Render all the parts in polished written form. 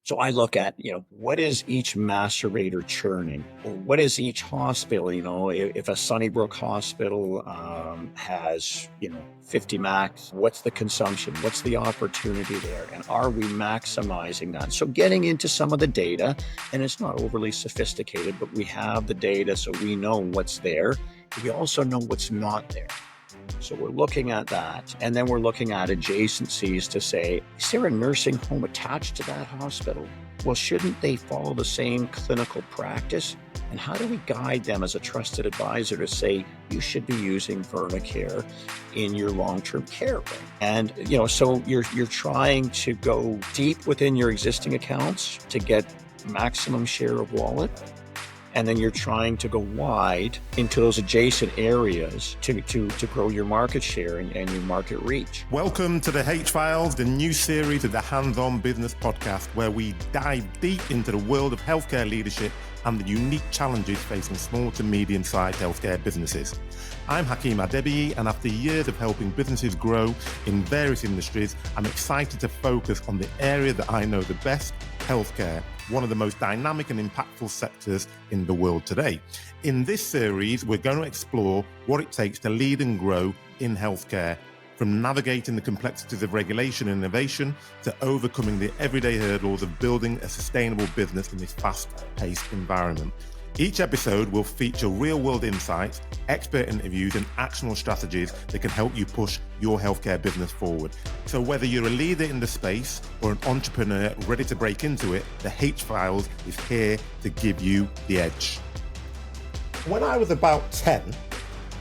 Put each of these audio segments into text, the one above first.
So I look at, what is each macerator churning? Or what is each hospital? If a Sunnybrook hospital has, 50 max, what's the consumption? What's the opportunity there? And are we maximizing that? So getting into some of the data, and it's not overly sophisticated, but we have the data so we know what's there. We also know what's not there. So we're looking at that. And then we're looking at adjacencies to say, is there a nursing home attached to that hospital? Well, shouldn't they follow the same clinical practice? And how do we guide them as a trusted advisor to say, you should be using Vernacare in your long-term care ring? And, so you're trying to go deep within your existing accounts to get maximum share of wallet. And then you're trying to go wide into those adjacent areas to grow your market share and your market reach. Welcome to the H-Files, the new series of the Hands-On Business podcast, where we dive deep into the world of healthcare leadership and the unique challenges facing small to medium-sized healthcare businesses. I'm Hakeem Adebiyi, and after years of helping businesses grow in various industries, I'm excited to focus on the area that I know the best, healthcare, one of the most dynamic and impactful sectors in the world today. In this series, we're going to explore what it takes to lead and grow in healthcare, from navigating the complexities of regulation and innovation to overcoming the everyday hurdles of building a sustainable business in this fast-paced environment. Each episode will feature real-world insights, expert interviews, and actionable strategies that can help you push your healthcare business forward. So whether you're a leader in the space or an entrepreneur ready to break into it, the H-Files is here to give you the edge. When I was about 10,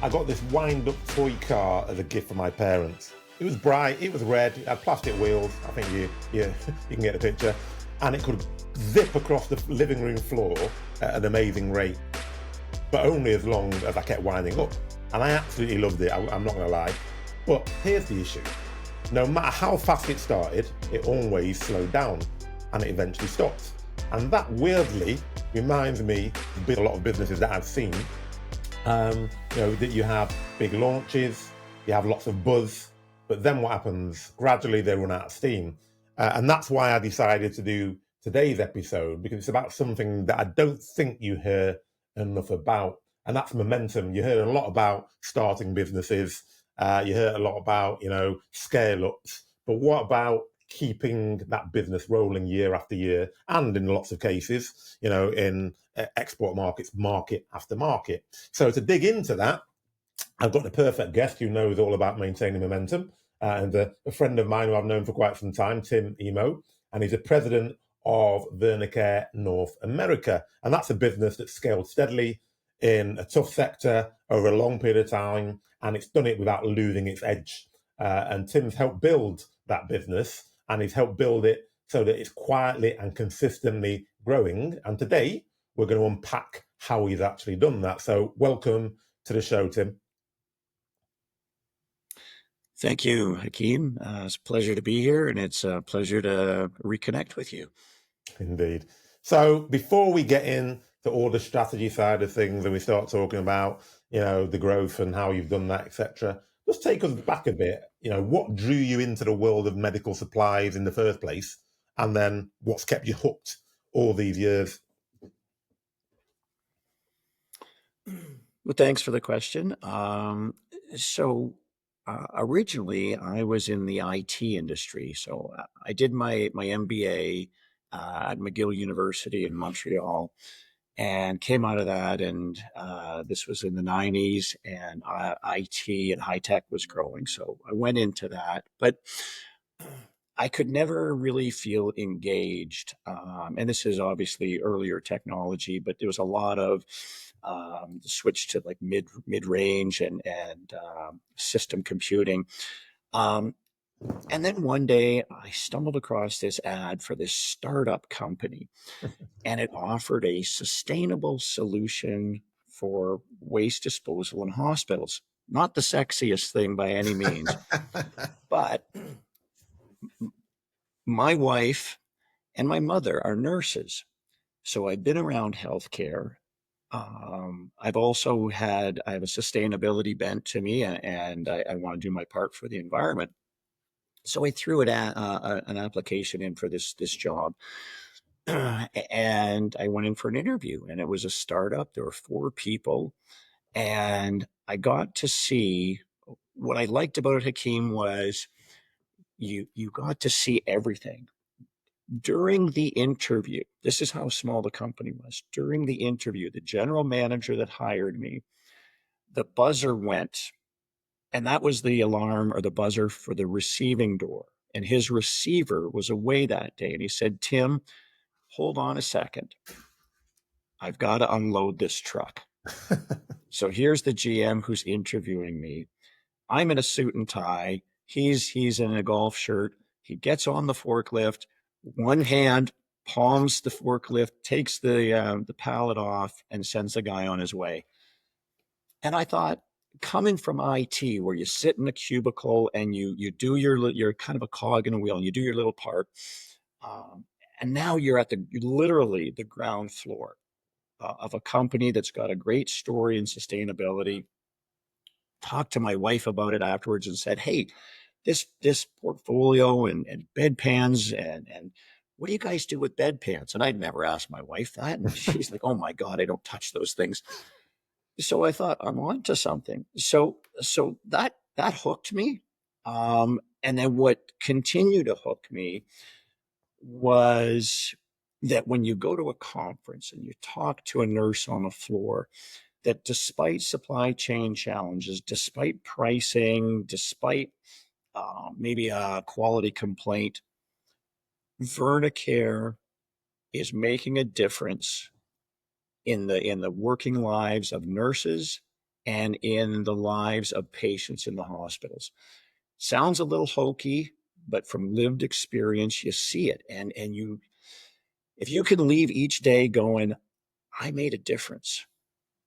I got this wind-up toy car as a gift from my parents. It was bright, it was red, it had plastic wheels, I think you can get the picture, and it could zip across the living room floor at an amazing rate, but only as long as I kept winding up. And I absolutely loved it, I'm not gonna lie. But here's the issue. No matter how fast it started, it always slowed down and it eventually stopped. And that weirdly reminds me of a lot of businesses that I've seen, that you have big launches, you have lots of buzz, but then what happens? Gradually they run out of steam. And that's why I decided to do today's episode, because it's about something that I don't think you hear enough about, and that's momentum. You heard a lot about starting businesses, you heard a lot about, scale-ups, but what about keeping that business rolling year after year, and in lots of cases, in export markets, market after market. So to dig into that, I've got the perfect guest who knows all about maintaining momentum, and a friend of mine who I've known for quite some time, Tim Emo, and he's the president of Vernacare North America. And that's a business that's scaled steadily in a tough sector over a long period of time, and it's done it without losing its edge. And Tim's helped build that business, and he's helped build it so that it's quietly and consistently growing. And today, we're going to unpack how he's actually done that. So welcome to the show, Tim. Thank you, Hakeem. It's a pleasure to be here, and it's a pleasure to reconnect with you. Indeed. So before we get into all the strategy side of things and we start talking about, the growth and how you've done that, etc., just take us back a bit. What drew you into the world of medical supplies in the first place? And then what's kept you hooked all these years? Well, thanks for the question. Originally, I was in the IT industry. So I did my MBA at McGill University in Montreal, and came out of that. And this was in the 90s, and IT and high tech was growing. So I went into that, but I could never really feel engaged. And this is obviously earlier technology, but there was a lot of switch to like mid range and system computing. And then one day I stumbled across this ad for this startup company, and it offered a sustainable solution for waste disposal in hospitals. Not the sexiest thing by any means, but my wife and my mother are nurses. So I've been around healthcare. I have a sustainability bent to me, and I want to do my part for the environment. So I threw an application in for this job. And I went in for an interview, and it was a startup. There were 4 people, and I got to see what I liked about it, Hakeem, was you got to see everything. During the interview, this is how small the company was. During the interview, the general manager that hired me, the buzzer went, and that was the alarm or the buzzer for the receiving door. And his receiver was away that day. And he said, Tim, hold on a second. I've got to unload this truck. So here's the GM who's interviewing me. I'm in a suit and tie. He's in a golf shirt. He gets on the forklift. One hand palms the forklift, takes the pallet off, and sends the guy on his way. And I thought, coming from IT, where you sit in a cubicle and you do you're kind of a cog in a wheel, and you do your little part, um, and now you're at literally the ground floor of a company that's got a great story in sustainability. Talked to my wife about it afterwards and said, "Hey, this portfolio and bedpans and what do you guys do with bedpans?" And I'd never asked my wife that, and she's like, "Oh my God, I don't touch those things." So I thought I'm on to something. So that hooked me. And then what continued to hook me was that when you go to a conference and you talk to a nurse on the floor, that despite supply chain challenges, despite pricing, despite maybe a quality complaint, Vernacare is making a difference in the working lives of nurses and in the lives of patients in the hospitals. Sounds a little hokey, but from lived experience, you see it. And you, if you can leave each day going, I made a difference,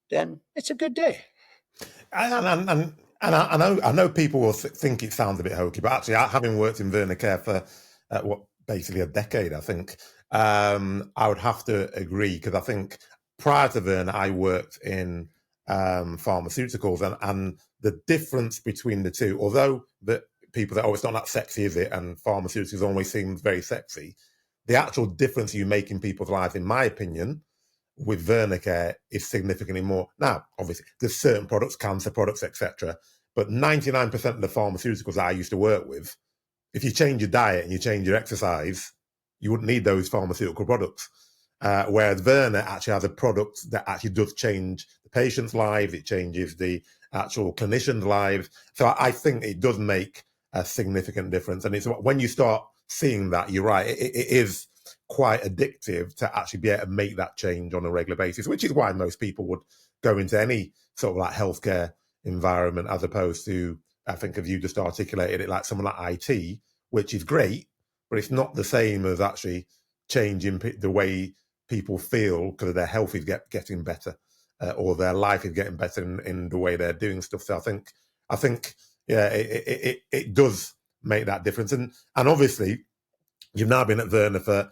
then it's a good day. I know people will think it sounds a bit hokey, but actually, having worked in Vernacare for basically a decade, I think, I would have to agree, because I think prior to Verna, I worked in pharmaceuticals, and the difference between the two, although that people say, "Oh, it's not that sexy, is it?" and pharmaceuticals always seem very sexy, the actual difference you make in people's lives, in my opinion, with Vernacare is significantly more. Now, obviously, there's certain products, cancer products, etc., but 99% of the pharmaceuticals I used to work with, if you change your diet and you change your exercise, you wouldn't need those pharmaceutical products. Whereas Verna actually has a product that actually does change the patient's lives, it changes the actual clinician's lives. So I think it does make a significant difference. And it's when you start seeing that, you're right, it is quite addictive to actually be able to make that change on a regular basis, which is why most people would go into any sort of like healthcare environment, as opposed to, I think, as you just articulated it, like someone like IT, which is great, but it's not the same as actually changing the way people feel because their health is getting better, or their life is getting better in the way they're doing stuff. So I think, yeah, it does make that difference. And obviously, you've now been at Verna for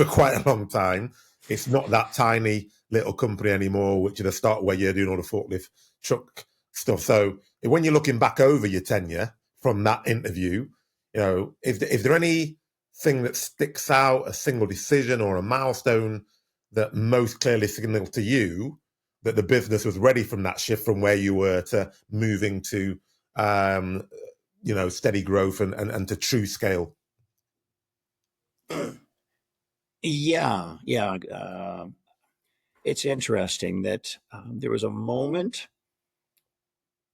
quite a long time. It's not that tiny little company anymore, which is a start where you're doing all the forklift truck stuff. So when you're looking back over your tenure from that interview, is there anything that sticks out, a single decision or a milestone that most clearly signaled to you that the business was ready from that shift from where you were to moving to, steady growth and to true scale? Yeah. It's interesting that there was a moment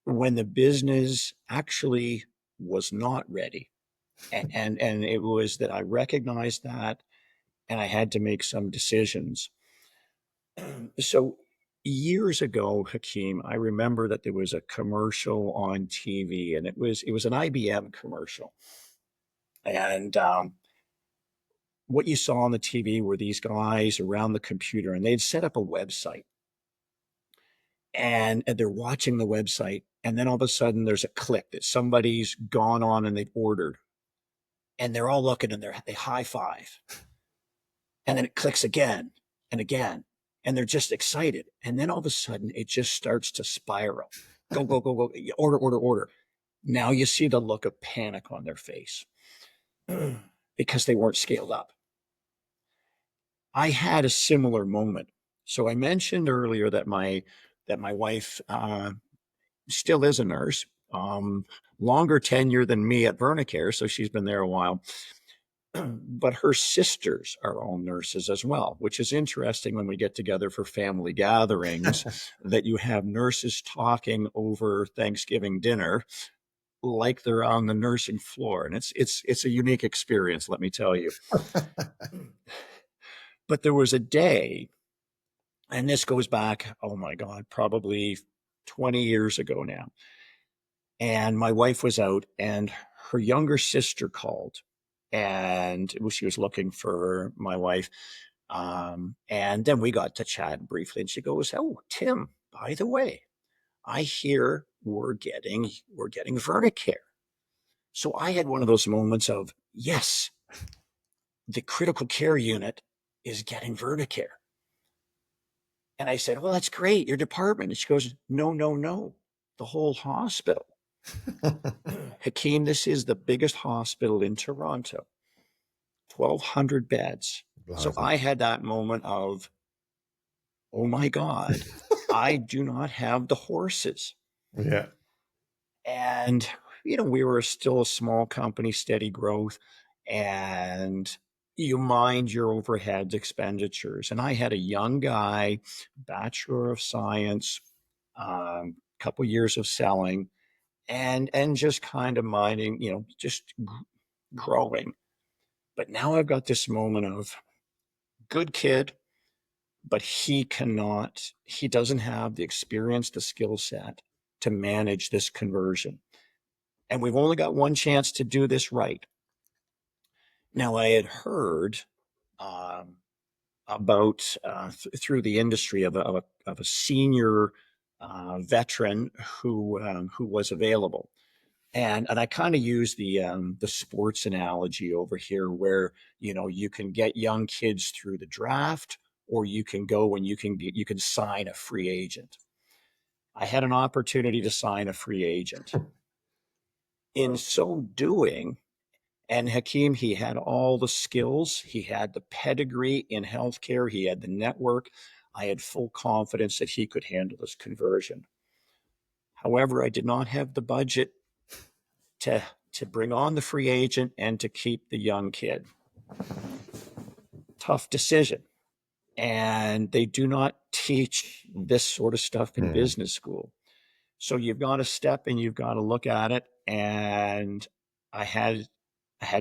when the business actually was not ready. And it was that I recognized that, and I had to make some decisions. So years ago, Hakeem, I remember that there was a commercial on TV, and it was an IBM commercial. And what you saw on the TV were these guys around the computer, and they'd set up a website, and they're watching the website, and then all of a sudden there's a click that somebody's gone on and they've ordered, and they're all looking and they high five, and then it clicks again and again, and they're just excited, and then all of a sudden it just starts to spiral. Go, order. Now you see the look of panic on their face because they weren't scaled up. I had a similar moment. So I mentioned earlier that my wife still is a nurse, longer tenure than me at Vernacare, so she's been there a while. But her sisters are all nurses as well, which is interesting when we get together for family gatherings, that you have nurses talking over Thanksgiving dinner like they're on the nursing floor. And it's a unique experience, let me tell you. But there was a day, and this goes back, oh my God, probably 20 years ago now. And my wife was out, and her younger sister called, and she was looking for my wife. And then we got to chat briefly, and she goes, "Oh, Tim, by the way, I hear we're getting Vernacare." So I had one of those moments of, yes, the critical care unit is getting Vernacare. And I said, "Well, that's great, your department." And she goes, "No, no, no, the whole hospital." Hakeem, this is the biggest hospital in Toronto, 1,200 beds. So Blimey. I had that moment of, oh my God, I do not have the horses. Yeah. And, we were still a small company, steady growth, and you mind your overhead expenditures. And I had a young guy, Bachelor of Science, couple years of selling, and just kind of minding, just growing. But now I've got this moment of, good kid, but he doesn't have the experience, the skill set to manage this conversion. And we've only got one chance to do this right. Now, I had heard um, about through the industry of a senior veteran who was available. And I kind of use the sports analogy over here, where you can get young kids through the draft, or you can go and you can sign a free agent. I had an opportunity to sign a free agent. In so doing, and Hakeem, he had all the skills, he had the pedigree in healthcare, he had the network. I had full confidence that he could handle this conversion. However, I did not have the budget to bring on the free agent and to keep the young kid. Tough decision. And they do not teach this sort of stuff in business school. So you've got to step and you've got to look at it. And I had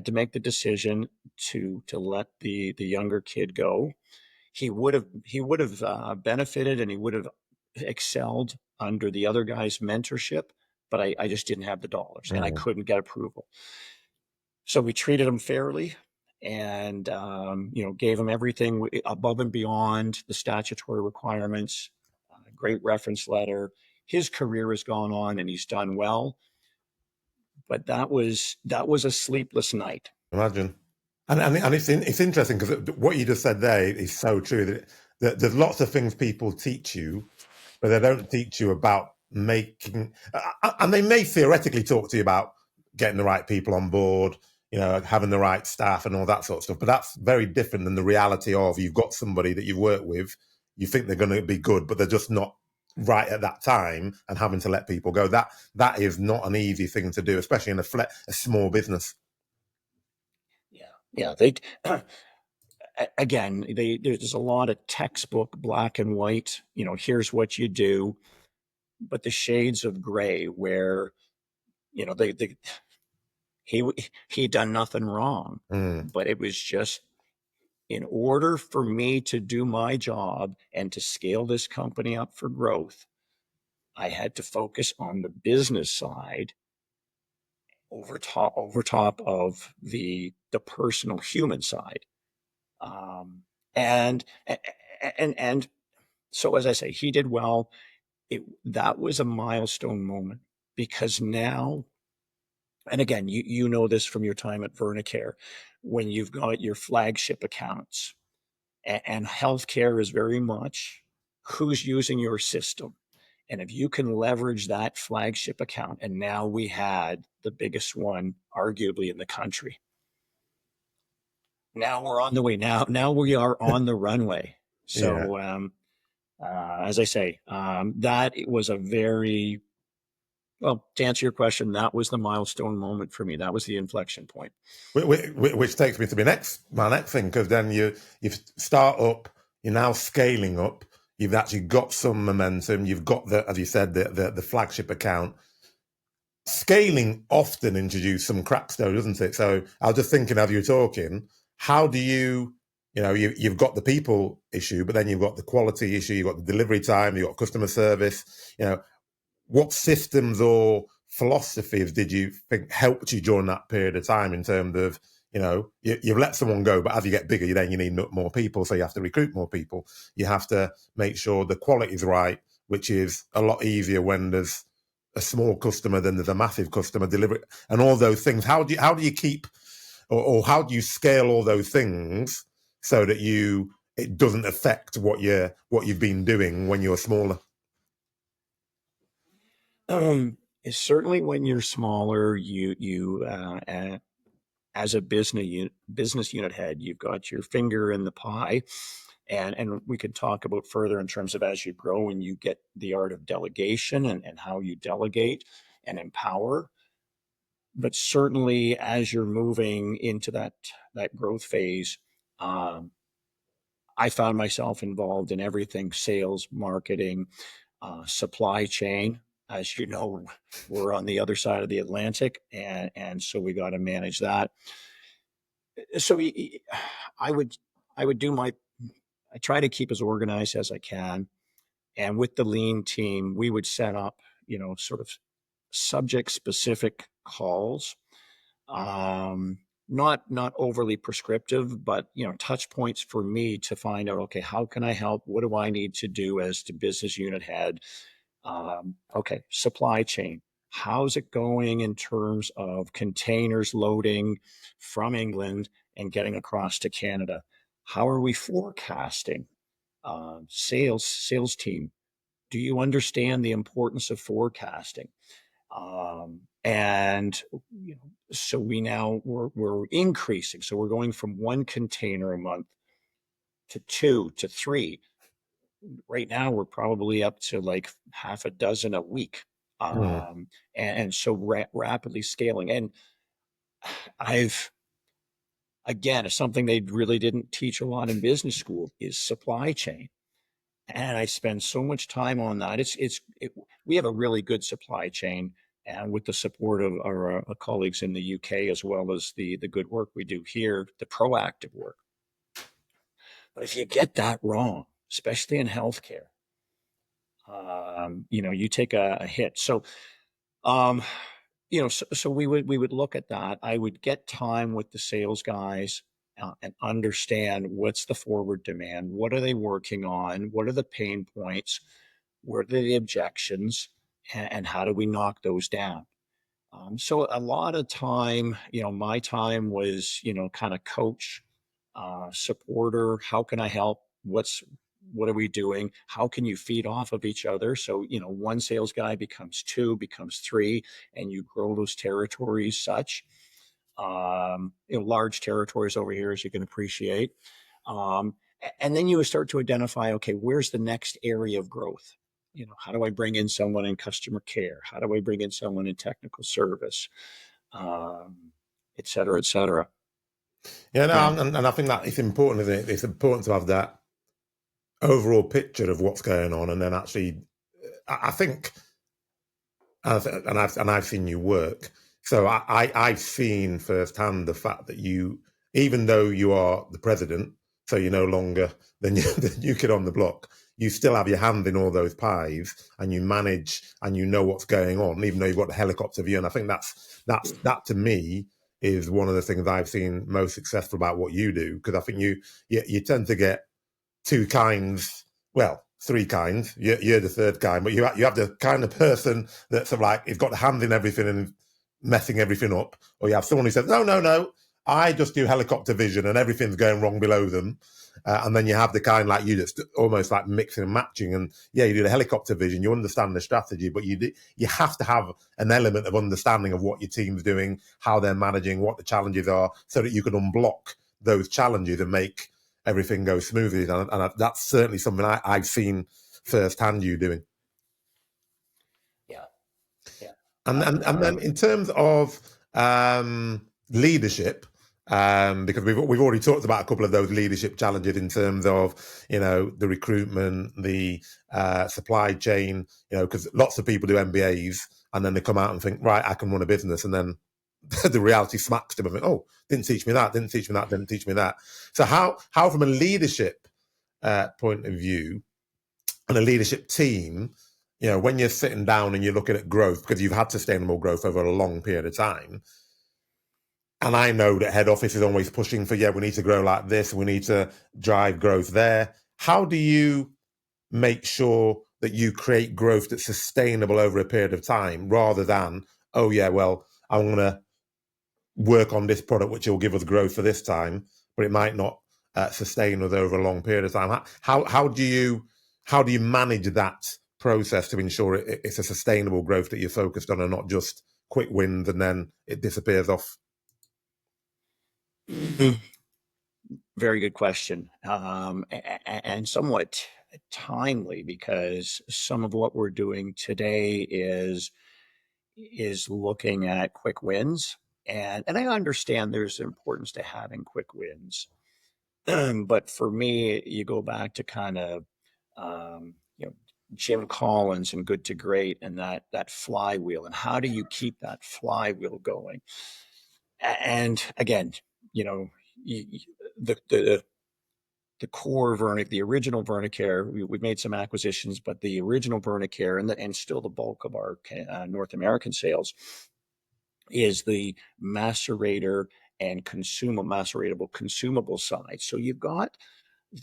to make the decision to let the younger kid go. He would have benefited, and he would have excelled under the other guy's mentorship, but I just didn't have the dollars, and I couldn't get approval. So we treated him fairly, and gave him everything above and beyond the statutory requirements. Great reference letter. His career has gone on, and he's done well. But that was a sleepless night. Imagine. And it's interesting because what you just said there is so true, that there's lots of things people teach you, but they don't teach you about making, and they may theoretically talk to you about getting the right people on board, having the right staff and all that sort of stuff. But that's very different than the reality of, you've got somebody that you've worked with, you think they're going to be good, but they're just not right at that time, and having to let people go. That is not an easy thing to do, especially in a small business. Yeah. They again, there's a lot of textbook black and white. Here's what you do, but the shades of gray, where they he done nothing wrong, but it was just, in order for me to do my job and to scale this company up for growth, I had to focus on the business side over top of the personal human side. Um, and and and so, as I say, he did well. That was a milestone moment, because now, and again, you know this from your time at Vernacare, when you've got your flagship accounts, and healthcare is very much who's using your system. And if you can leverage that flagship account, and now we had the biggest one, arguably, in the country. Now we're on the way. Now we are on the runway. Yeah. So, as I say, that was a very well, to answer your question, that was the milestone moment for me. That was the inflection point. Which takes me to my next thing, because then you start up, you're now scaling up, you've actually got some momentum, you've got the, as you said, the flagship account. Scaling often introduces some cracks though, doesn't it? So I was just thinking as you were talking, how do you've got the people issue, but then you've got the quality issue, you've got the delivery time, you've got customer service, what systems or philosophies did you think helped you during that period of time in terms of, you've let someone go, but as you get bigger, you need more people. So you have to recruit more people. You have to make sure the quality is right, which is a lot easier when there's a small customer than there's a massive customer delivery and all those things. How do you keep, or how do you scale all those things so that it doesn't affect what you've been doing when you're smaller? Certainly when you're smaller, as a business unit head, you've got your finger in the pie, and we could talk about further in terms of as you grow and you get the art of delegation and how you delegate and empower. But certainly as you're moving into that growth phase, um, I found myself involved in everything: sales, marketing, supply chain. As you know, we're on the other side of the Atlantic, and so we got to manage that. So I would I would do my I try to keep as organized as I can, and with the lean team, we would set up sort of subject specific calls, um, not overly prescriptive, but touch points for me to find out, okay, how can I help? What do I need to do as the business unit head? Okay, supply chain. How's it going in terms of containers loading from England and getting across to Canada? How are we forecasting? Sales team. Do you understand the importance of forecasting? And so we're increasing. So we're going from one container a month to two to three. Right now we're probably up to like half a dozen a week. Mm. And so rapidly scaling. And I've, again, something they really didn't teach a lot in business school is supply chain. And I spend so much time on that. We have a really good supply chain, and with the support of our colleagues in the UK, as well as the good work we do here, the proactive work. But if you get that wrong, especially in healthcare, you take a hit. So, um, so we would look at that. I would get time with the sales guys, and understand what's the forward demand, what are they working on, what are the pain points, what are the objections, and how do we knock those down. So a lot of time, my time was, kind of coach, supporter. How can I help? What are we doing? How can you feed off of each other? So, one sales guy becomes two, becomes three, and you grow those territories such, large territories over here, as you can appreciate. Um, and then you start to identify, okay, where's the next area of growth? How do I bring in someone in customer care? How do I bring in someone in technical service? Et cetera, et cetera. Yeah, no, Yeah. and I think that it's important, isn't it? It's important to have that overall picture of what's going on, and then actually, I think, and I've seen you work, so I've seen firsthand the fact that even though you are the president, so you're no longer the new kid on the block, you still have your hand in all those pies, and you manage, and you know what's going on, even though you've got the helicopter view. And I think that to me is one of the things I've seen most successful about what you do, because I think you tend to get two kinds, well, three kinds. You're the third kind, but you have the kind of person that's sort of like, he's got the hand in everything and messing everything up, or you have someone who says, no, I just do helicopter vision and everything's going wrong below them. And then you have the kind like you that's almost like mixing and matching. And yeah, you do the helicopter vision, you understand the strategy, but you have to have an element of understanding of what your team's doing, how they're managing, what the challenges are, so that you can unblock those challenges and make everything go smoothly. And that's certainly something I've seen firsthand you doing. Yeah, yeah. And then in terms of leadership, because we've already talked about a couple of those leadership challenges in terms of the recruitment, the supply chain, because lots of people do MBAs and then they come out and think, right, I can run a business, and then the reality smacks them and think, oh, didn't teach me that, didn't teach me that, didn't teach me that. So how from a leadership point of view and a leadership team, when you're sitting down and you're looking at growth, because you've had sustainable growth over a long period of time, and I know that head office is always pushing for, we need to grow like this, we need to drive growth there. How do you make sure that you create growth that's sustainable over a period of time, rather than, oh yeah, well, I'm going to work on this product which will give us growth for this time, but it might not sustain us over a long period of time? How do you manage that process to ensure it's a sustainable growth that you're focused on, and not just quick wins and then it disappears off? Very good question, and somewhat timely, because some of what we're doing today is looking at quick wins, and I understand there's importance to having quick wins. But for me, you go back to kind of Jim Collins and Good to Great, and that flywheel, and how do you keep that flywheel going? And again, you know, the the core the original Vernacare, we've made some acquisitions, but the original Vernacare, and still the bulk of our North American sales, is the macerator and maceratable consumable side. So you've got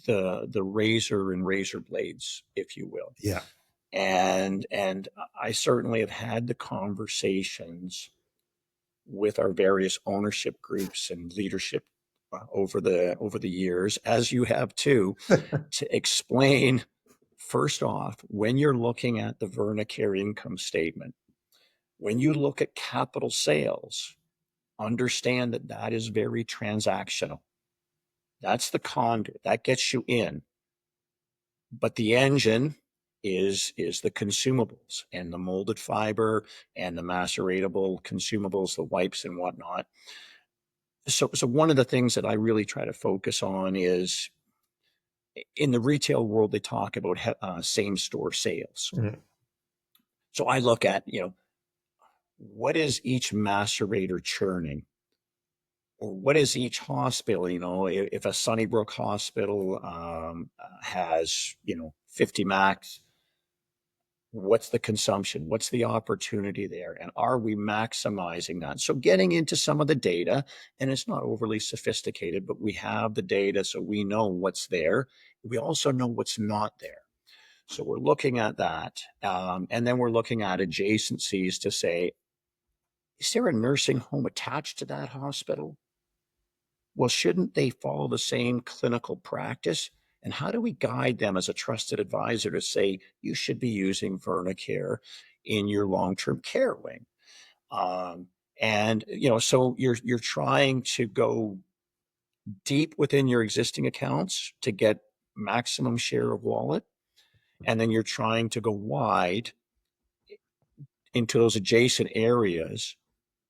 the razor and razor blades, if you will. Yeah. And I certainly have had the conversations with our various ownership groups and leadership over the years, as you have too, to explain, first off, when you're looking at the Vernacare income statement, when you look at capital sales, understand that that is very transactional. That's the conduit that gets you in, but the engine is the consumables and the molded fiber and the maceratable consumables, the wipes and whatnot. So one of the things that I really try to focus on is, in the retail world, they talk about same store sales. Mm-hmm. So I look at, what is each macerator churning? Or what is each hospital? If a Sunnybrook hospital has, 50 max, what's the consumption? What's the opportunity there? And are we maximizing that? So getting into some of the data, and it's not overly sophisticated, but we have the data, so we know what's there. We also know what's not there. So we're looking at that. And then we're looking at adjacencies to say, is there a nursing home attached to that hospital? Well, shouldn't they follow the same clinical practice? And how do we guide them as a trusted advisor to say, you should be using Vernacare in your long-term care wing? So you're trying to go deep within your existing accounts to get maximum share of wallet. And then you're trying to go wide into those adjacent areas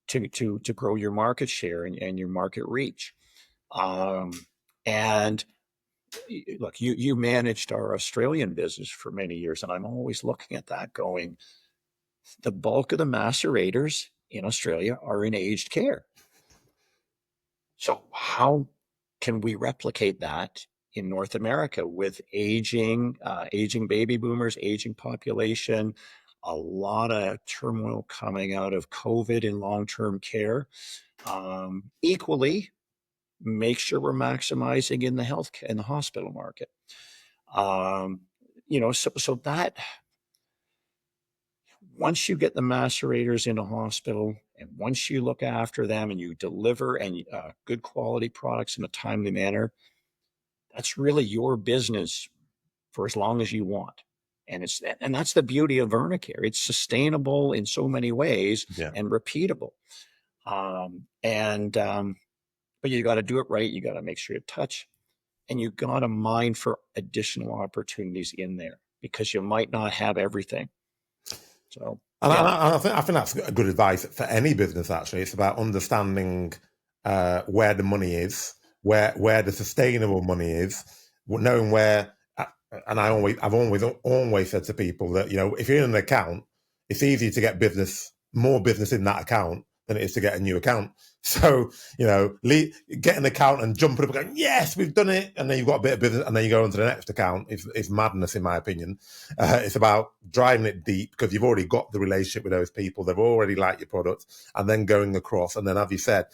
to grow your market share and your market reach. And look, you managed our Australian business for many years, and I'm always looking at that going, the bulk of the macerators in Australia are in aged care. So how can we replicate that in North America with aging baby boomers, aging population, a lot of turmoil coming out of COVID in long-term care? Equally, make sure we're maximizing in the hospital market. So that once you get the macerators in a hospital, and once you look after them and you deliver and good quality products in a timely manner, that's really your business for as long as you want. And that's the beauty of Vernacare. It's sustainable in so many ways, Yeah. and repeatable. but you got to do it right. You got to make sure you touch, and you got to mine for additional opportunities in there because you might not have everything. So And yeah, I think that's good advice for any business. Actually, it's about understanding where the money is, where the sustainable money is, knowing where. And I've always said to people that if you're in an account, it's easy to get more business in that account than it is to get a new account. So get an account and jumping up and going, yes, we've done it, and then you've got a bit of business, and then you go on to the next account. It's madness, in my opinion. It's about driving it deep because you've already got the relationship with those people. They've already liked your product, and then going across. And then, as you said,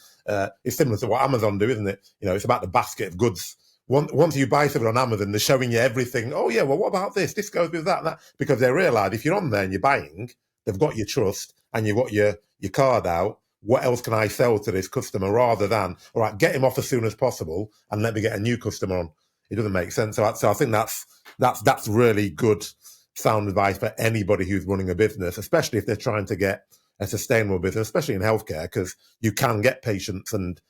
it's similar to what Amazon do, isn't it? It's about the basket of goods. Once you buy something on Amazon, they're showing you everything. Oh yeah, well, what about this? This goes with that and that. Because they realise if you're on there and you're buying, they've got your trust and you've got your card out. What else can I sell to this customer rather than, all right, get him off as soon as possible and let me get a new customer on? It doesn't make sense. So I think that's really good sound advice for anybody who's running a business, especially if they're trying to get a sustainable business, especially in healthcare, because you can get patients and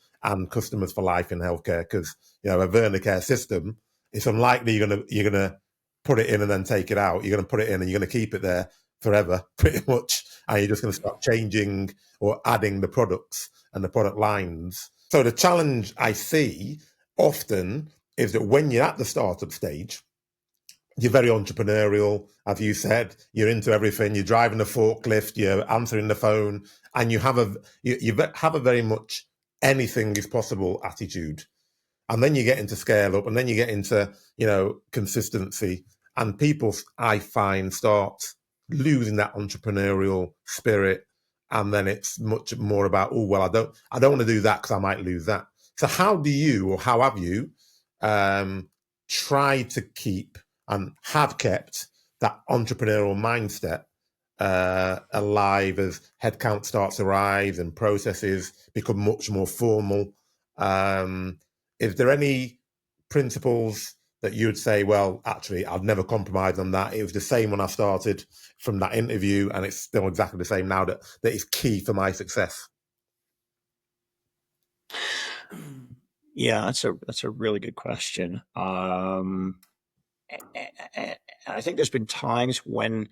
customers for life in healthcare. Because a Vernacare system, it's unlikely you're gonna put it in and then take it out. You're gonna put it in and you're gonna keep it there forever, pretty much, and you're just gonna start changing or adding the products and the product lines. So the challenge I see often is that when you're at the startup stage, you're very entrepreneurial, as you said. You're into everything. You're driving a forklift. You're answering the phone, and you have a very much anything is possible attitude. And then you get into scale up, and then you get into consistency, and people, I find, start losing that entrepreneurial spirit, and then it's much more about, oh well, I don't want to do that because I might lose that. So how do you, or how have you, tried to keep and have kept that entrepreneurial mindset alive as headcount starts to rise and processes become much more formal? Is there any principles that you would say, well, actually, I've never compromised on that? It was the same when I started from that interview, and it's still exactly the same now, that is key for my success? yeah, that's a really good question. I think there's been times when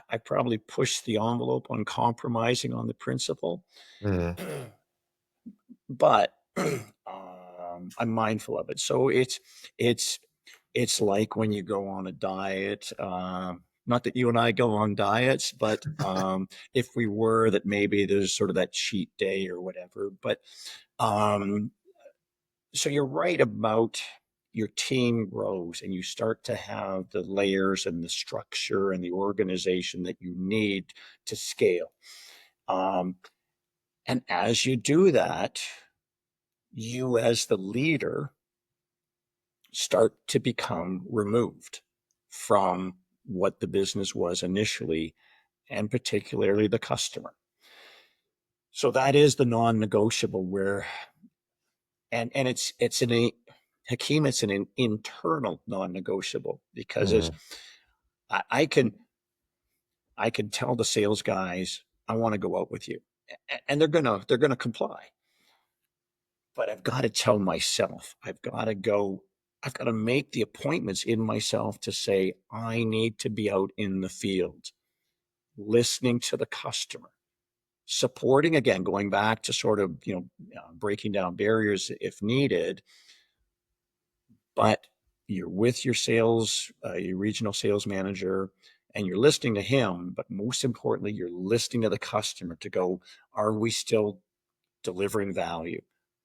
I probably pushed the envelope on compromising on the principle, Mm, but I'm mindful of it. So it's it's like when you go on a diet. Not that you and I go on diets, but if we were, that maybe there's sort of that cheat day or whatever. But um, so you're right about your team grows and you start to have the layers and the structure and the organization that you need to scale. Um, and as you do that, you as the leader start to become removed from what the business was initially, and particularly the customer. So that is the non-negotiable where, and it's in a Hakeem, it's an internal non-negotiable because as mm, I, I can tell the sales guys I want to go out with you, and they're gonna comply. But I've got to tell myself, I've got to make the appointments in myself to say, I need to be out in the field, listening to the customer, supporting again, going back to sort of, breaking down barriers if needed, but you're with your regional sales manager, and you're listening to him. But most importantly, you're listening to the customer to go, are we still delivering value?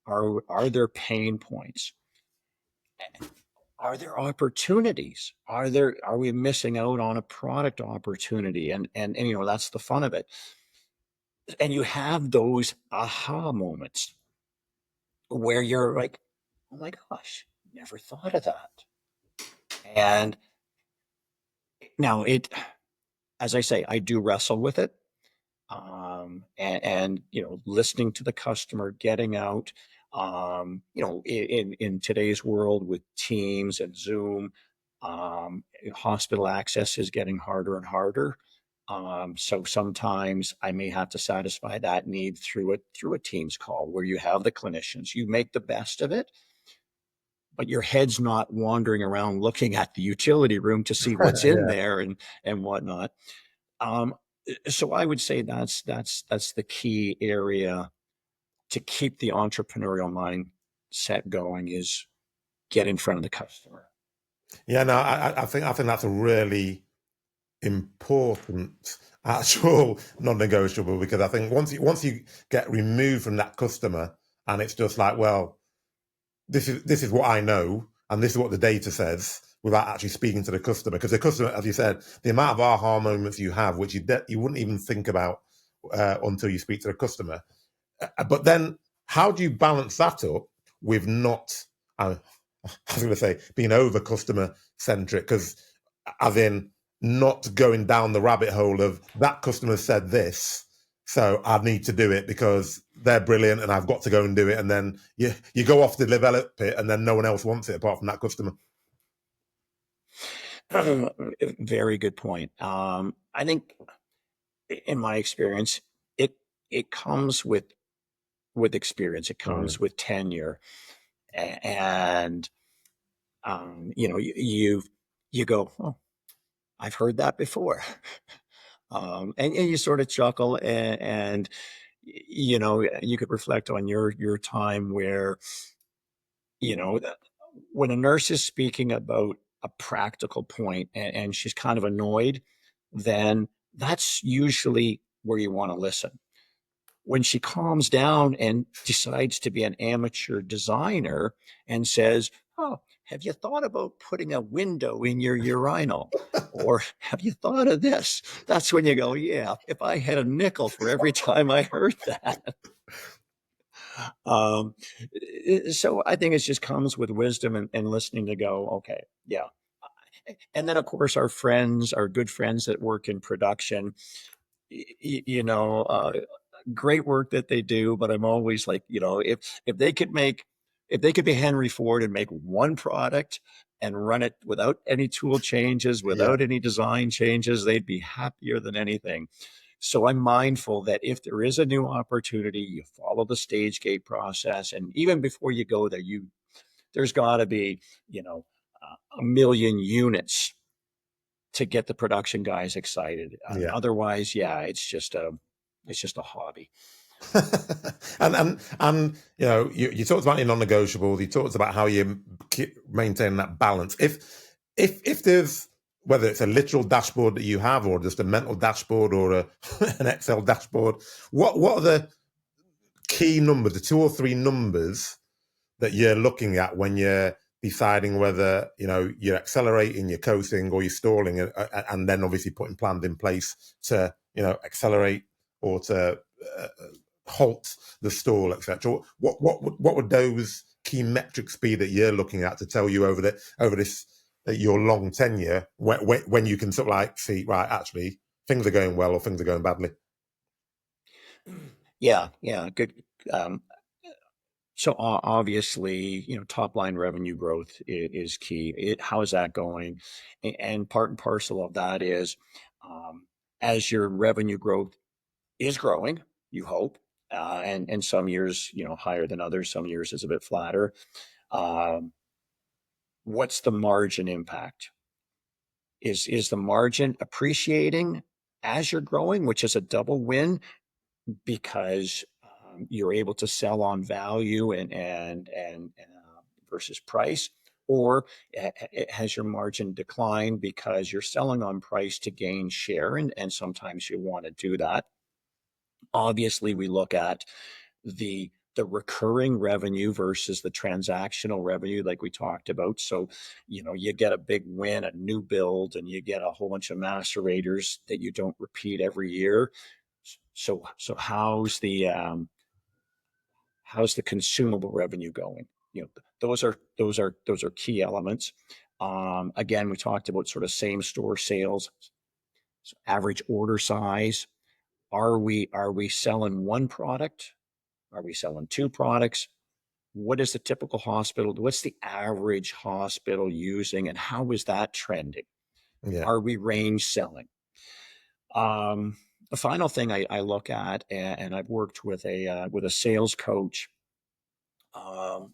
Are there pain points? Are there opportunities? Are we missing out on a product opportunity? And that's the fun of it. And you have those aha moments where you're like, oh my gosh, never thought of that. And now as I say, I do wrestle with it. And listening to the customer, getting out, in today's world with Teams and Zoom, hospital access is getting harder and harder. So sometimes I may have to satisfy that need through a Teams call where you have the clinicians. You make the best of it, but your head's not wandering around looking at the utility room to see what's in Yeah. there and whatnot. Um, so I would say that's the key area to keep the entrepreneurial mindset going is get in front of the customer. Yeah, no, I think that's a really important actual non-negotiable, because I think once you get removed from that customer and it's just like, well, this is what I know and this is what the data says, without actually speaking to the customer, because the customer, as you said, the amount of aha moments you have, which you wouldn't even think about until you speak to the customer. But then, how do you balance that up with not? I was going to say being over customer centric, because as in not going down the rabbit hole of that customer said this, so I need to do it because they're brilliant and I've got to go and do it, and then you go off to develop it, and then no one else wants it apart from that customer. Very good point. I think in my experience, it it comes with experience. It Mm. comes with tenure, and you go, oh, I've heard that before, and you sort of chuckle, and you could reflect on your time where you know when a nurse is speaking about a practical point and she's kind of annoyed, then that's usually where you want to listen. When she calms down and decides to be an amateur designer and says, oh, have you thought about putting a window in your urinal? Or have you thought of this? That's when you go, yeah, if I had a nickel for every time I heard that. Um, so I think it just comes with wisdom and listening to go, okay, yeah. And then, of course, our friends, our good friends that work in production, you know, great work that they do, but I'm always like, if they could be Henry Ford and make one product and run it without any tool changes, Yeah, without any design changes, they'd be happier than anything. So I'm mindful that if there is a new opportunity, you follow the stage gate process, and even before you go there, there's got to be, a million units to get the production guys excited. yeah. Otherwise, yeah, it's just a hobby. And you talked about your non-negotiables. You talked about how you maintain that balance. If there's, whether it's a literal dashboard that you have or just a mental dashboard or an Excel dashboard, what are the key numbers, the two or three numbers that you're looking at when you're deciding whether you're accelerating, you're coasting, or you're stalling, and then obviously putting plans in place to accelerate or to halt the stall, etc. What would those key metrics be that you're looking at to tell you over this your long tenure, when you can sort of like see, right, actually things are going well or things are going badly? Yeah, yeah, good. Um, so obviously, top line revenue growth is key. How is that going? And part and parcel of that is, as your revenue growth is growing, you hope, and some years, higher than others. Some years is a bit flatter. Um, what's the margin impact? Is the margin appreciating as you're growing, which is a double win because you're able to sell on value and versus price, or has your margin declined because you're selling on price to gain share, and sometimes you want to do that. Obviously, we look at the recurring revenue versus the transactional revenue, like we talked about. So, you get a big win, a new build, and you get a whole bunch of macerators that you don't repeat every year. So how's the consumable revenue going? Those are key elements. Again, we talked about sort of same store sales, so average order size. Are we selling one product? Are we selling two products? What is the typical hospital? What's the average hospital using, and how is that trending? Yeah. Are we range selling? The final thing I look at, and I've worked with a sales coach, um,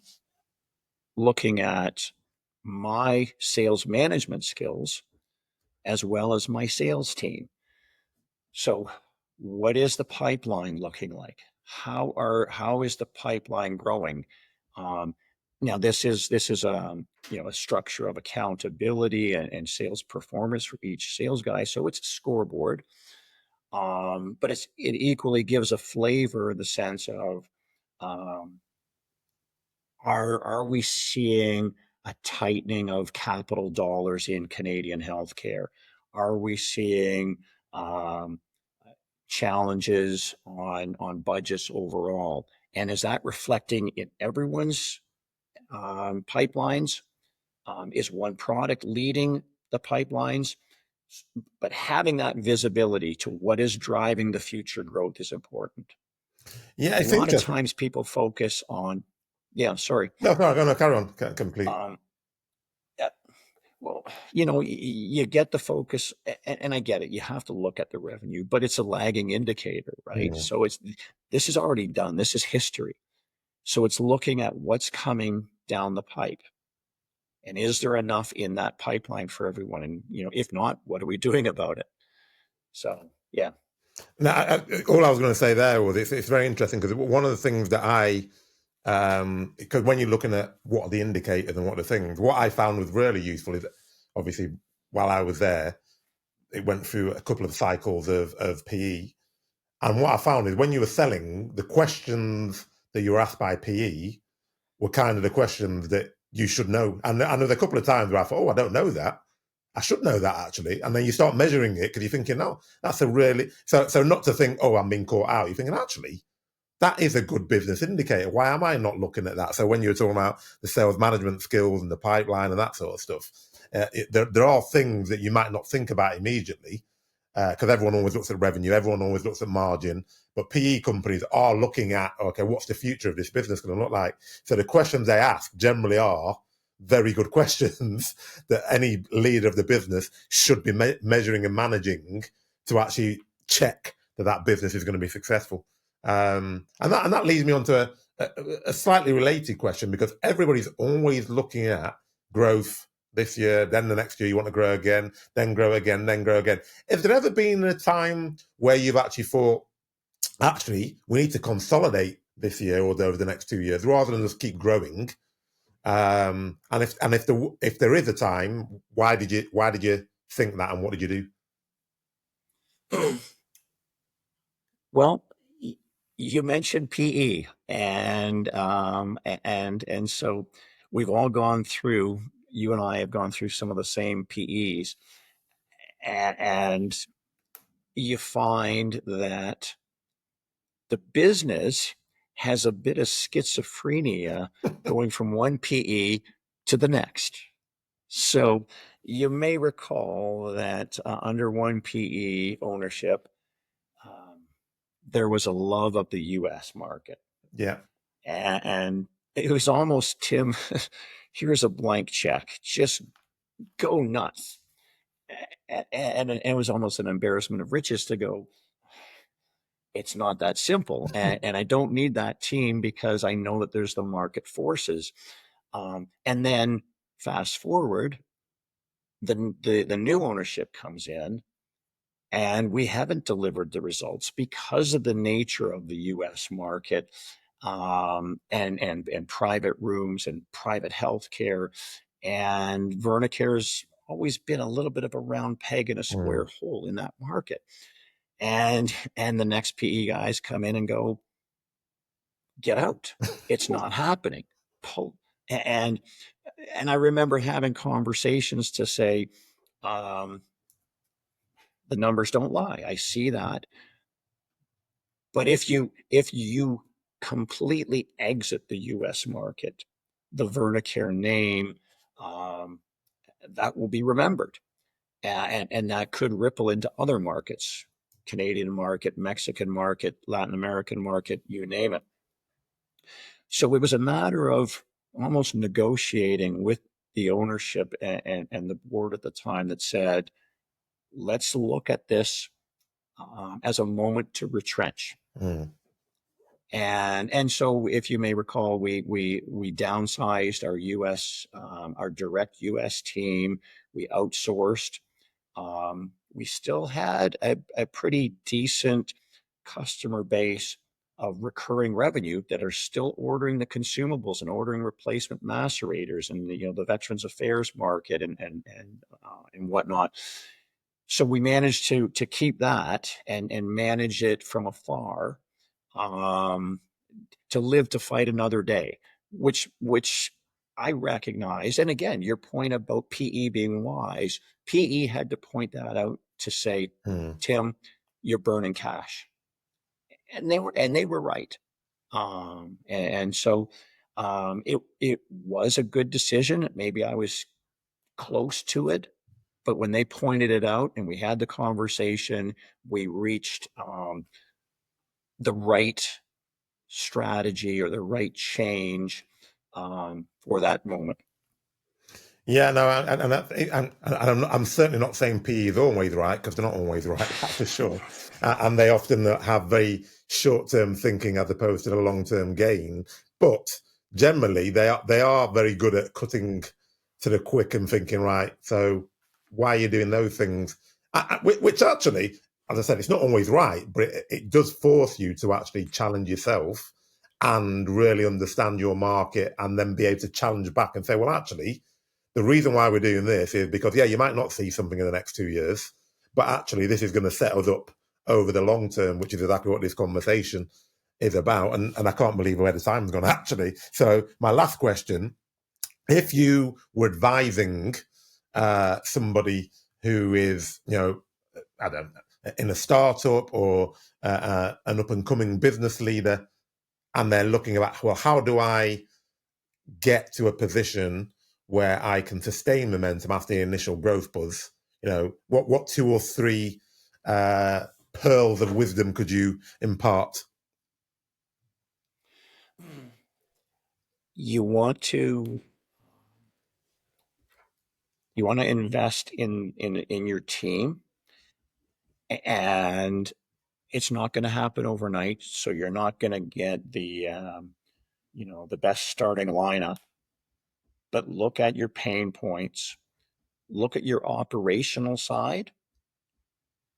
looking at my sales management skills as well as my sales team. So, what is the pipeline looking like? How is the pipeline growing? Um, Now, this is a structure of accountability and sales performance for each sales guy. So it's a scoreboard, but it equally gives a flavor in the sense of, um, are we seeing a tightening of capital dollars in Canadian healthcare? Are we seeing um, challenges on budgets overall? And is that reflecting in everyone's pipelines? Is one product leading the pipelines? But having that visibility to what is driving the future growth is important. Yeah, A it's lot of interesting. times people focus on, yeah, sorry. No, no, carry on. Complete. Um, yeah, well, you get the focus, and I get it. You have to look at the revenue, but it's a lagging indicator, right? Mm. So this is already done. This is history. So it's looking at what's coming down the pipe, and is there enough in that pipeline for everyone? And if not, what are we doing about it? So yeah. Now, all I was going to say there was it's very interesting because one of the things that because when you're looking at what are the indicators and what are the things, what I found was really useful is obviously while I was there, it went through a couple of cycles of PE. And what I found is when you were selling, the questions that you were asked by PE were kind of the questions that you should know. And there's a couple of times where I thought, oh, I don't know that. I should know that actually. And then you start measuring it because you're thinking, no, that's a really so not to think, oh, I'm being caught out. You're thinking, actually, that is a good business indicator. Why am I not looking at that? So when you were talking about the sales management skills and the pipeline and that sort of stuff, there are things that you might not think about immediately because everyone always looks at revenue, everyone always looks at margin, but PE companies are looking at, okay, what's the future of this business going to look like? So the questions they ask generally are very good questions that any leader of the business should be measuring and managing to actually check that business is going to be successful. And that leads me on to a slightly related question because everybody's always looking at growth this year, then the next year you want to grow again, then grow again, then grow again. Has there ever been a time where you've actually thought, actually, we need to consolidate this year or over the next 2 years rather than just keep growing? And if there is a time, why did you think that, and what did you do? Well, you mentioned PE, and so we've all gone through. You and I have gone through some of the same PEs, and you find that the business has a bit of schizophrenia going from one PE to the next. So you may recall that under one PE ownership, um, there was a love of the US market. Yeah. And it was almost, Tim, here's a blank check, just go nuts. And it was almost an embarrassment of riches to go, it's not that simple. And I don't need that team because I know that there's the market forces. And then fast forward, the new ownership comes in, and we haven't delivered the results because of the nature of the U.S. market, and private rooms and private healthcare. And Vernacare's always been a little bit of a round peg in a square Mm. hole in that market. And the next PE guys come in and go, get out. It's not happening. Pull. And and I remember having conversations to say, um, the numbers don't lie. I see that. But if you completely exit the U.S. market, the Vernacare name, um, that will be remembered, and that could ripple into other markets, Canadian market, Mexican market, Latin American market, you name it. So it was a matter of almost negotiating with the ownership and the board at the time that said, let's look at this as a moment to retrench. Mm. And so, if you may recall, we downsized our our direct U.S. team. We outsourced. We still had a pretty decent customer base of recurring revenue that are still ordering the consumables and ordering replacement macerators and the Veterans Affairs market and whatnot. So we managed to keep that and manage it from afar, um, to live to fight another day, which I recognize. And again, your point about PE being wise, PE had to point that out to say, Mm. Tim, you're burning cash, and they were right. And so it was a good decision. Maybe I was close to it, but when they pointed it out and we had the conversation, we reached the right strategy or the right change for that moment. Yeah, no, I'm certainly not saying PE is always right, because they're not always right, that's for sure. And they often have very short-term thinking as opposed to the long-term gain. But generally, they are very good at cutting to the quick and thinking, right, so why are you doing those things? Which actually, as I said, it's not always right, but it does force you to actually challenge yourself and really understand your market, and then be able to challenge back and say, well, actually, the reason why we're doing this is because, yeah, you might not see something in the next 2 years, but actually this is going to set us up over the long term, which is exactly what this conversation is about. And I can't believe where the time's gone, actually. So my last question, if you were advising somebody who is, I don't know, in a startup or an up and coming business leader, and they're looking at, well, how do I get to a position where I can sustain momentum after the initial growth buzz? What 2 or 3 pearls of wisdom could you impart? You want to invest in your team, and it's not going to happen overnight. So you're not going to get the best starting lineup. But look at your pain points, look at your operational side,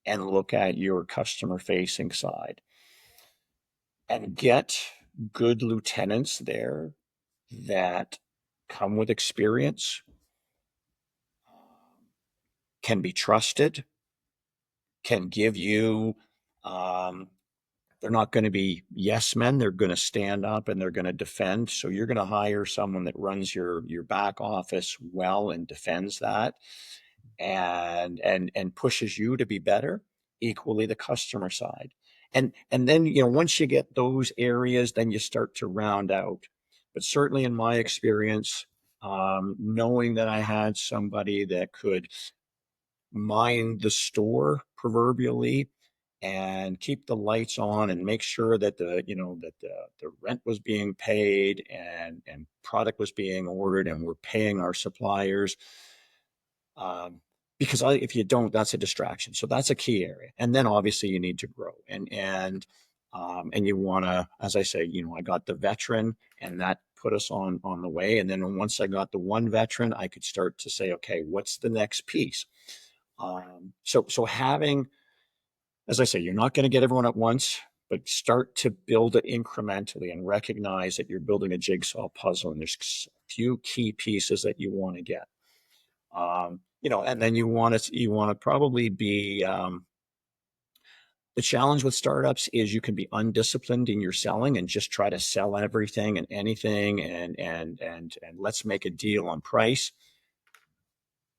and look at your customer facing side, and get good lieutenants there that come with experience, can be trusted, can give you, they're not going to be yes men. They're going to stand up and they're going to defend. So you're going to hire someone that runs your back office well and defends that, and pushes you to be better. Equally, the customer side, and then once you get those areas, then you start to round out. But certainly, in my experience, knowing that I had somebody that could mind the store proverbially and keep the lights on and make sure that the rent was being paid and product was being ordered and we're paying our suppliers, because if you don't, that's a distraction. So that's a key area. And then obviously you need to grow, and you want to, as I say, I got the veteran, and that put us on the way. And then once I got the one veteran, I could start to say, okay, what's the next piece? So having, as I say, you're not going to get everyone at once, but start to build it incrementally and recognize that you're building a jigsaw puzzle and there's a few key pieces that you want to get. And then you want to probably be, the challenge with startups is you can be undisciplined in your selling and just try to sell everything and anything and let's make a deal on price.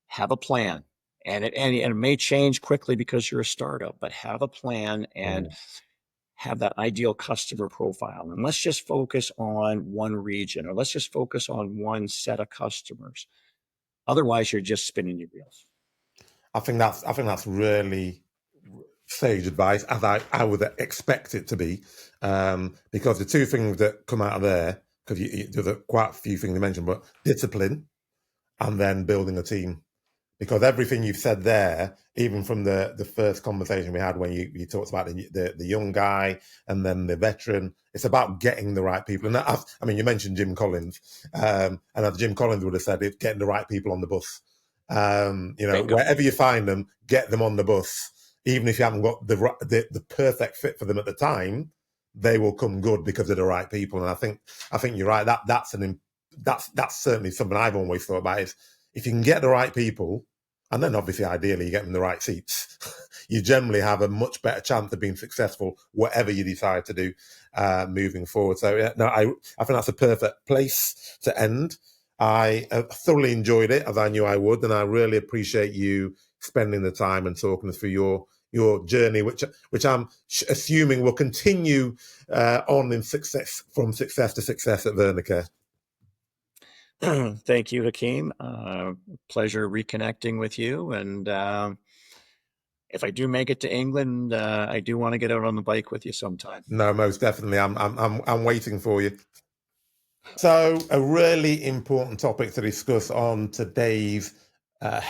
Have a plan. And it may change quickly because you're a startup, but have a plan and have that ideal customer profile. And let's just focus on one region, or let's just focus on one set of customers. Otherwise, you're just spinning your wheels. I think that's really sage advice, as I would expect it to be, because the two things that come out of there, because there's quite a few things you mentioned, but discipline and then building a team. because everything you've said there, even from the first conversation we had when you talked about the young guy and then the veteran, it's about getting the right people. And that, I mean, you mentioned Jim Collins, and as Jim Collins would have said, it's getting the right people on the bus. Bingo. Wherever you find them, get them on the bus. Even if you haven't got the perfect fit for them at the time, they will come good because they're the right people. And I think you're right. That's certainly something I've always thought about, is if you can get the right people, and then obviously ideally you get them in the right seats, you generally have a much better chance of being successful whatever you decide to do moving forward. So yeah, no, I think that's a perfect place to end. I thoroughly enjoyed it, as I knew I would, and I really appreciate you spending the time and talking us through your journey, which I'm assuming will continue on in success, from success to success at Vernacare. Thank you, Hakeem. Pleasure reconnecting with you. And if I do make it to England, I do want to get out on the bike with you sometime. No, most definitely. I'm waiting for you. So, a really important topic to discuss on today's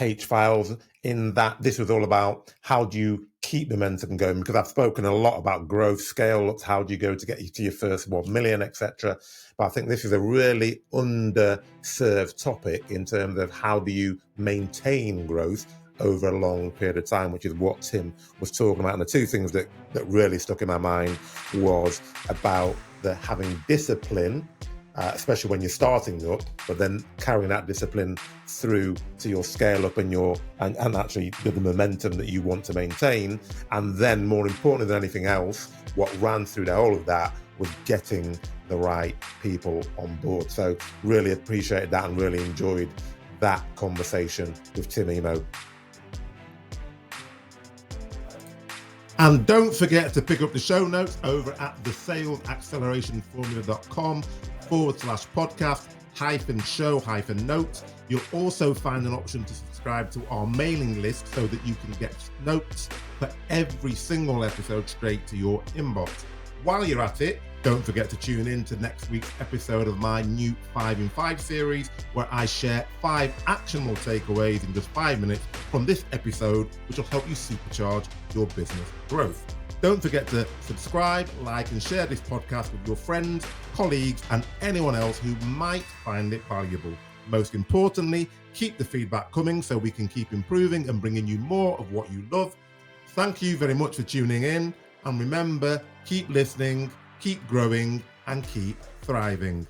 H Files, in that this was all about how do you keep momentum going, because I've spoken a lot about growth, scale ups, how do you go to get you to your first 1 million, etc. But I think this is a really underserved topic in terms of how do you maintain growth over a long period of time, which is what Tim was talking about. And the two things that really stuck in my mind was about the having discipline, especially when you're starting up, but then carrying that discipline through to your scale up and and actually the momentum that you want to maintain. And then, more importantly than anything else, what ran through all of that was getting the right people on board. So really appreciated that and really enjoyed that conversation with Tim Emo. And don't forget to pick up the show notes over at thesalesaccelerationformula.com/podcast-show-notes. You'll also find an option to subscribe to our mailing list so that you can get notes for every single episode straight to your inbox. While you're at it, don't forget to tune in to next week's episode of my new 5 in 5 series, where I share 5 actionable takeaways in just 5 minutes from this episode, which will help you supercharge your business growth. Don't forget to subscribe, like, and share this podcast with your friends, colleagues, and anyone else who might find it valuable. Most importantly, keep the feedback coming so we can keep improving and bringing you more of what you love. Thank you very much for tuning in. And remember, keep listening, keep growing, and keep thriving.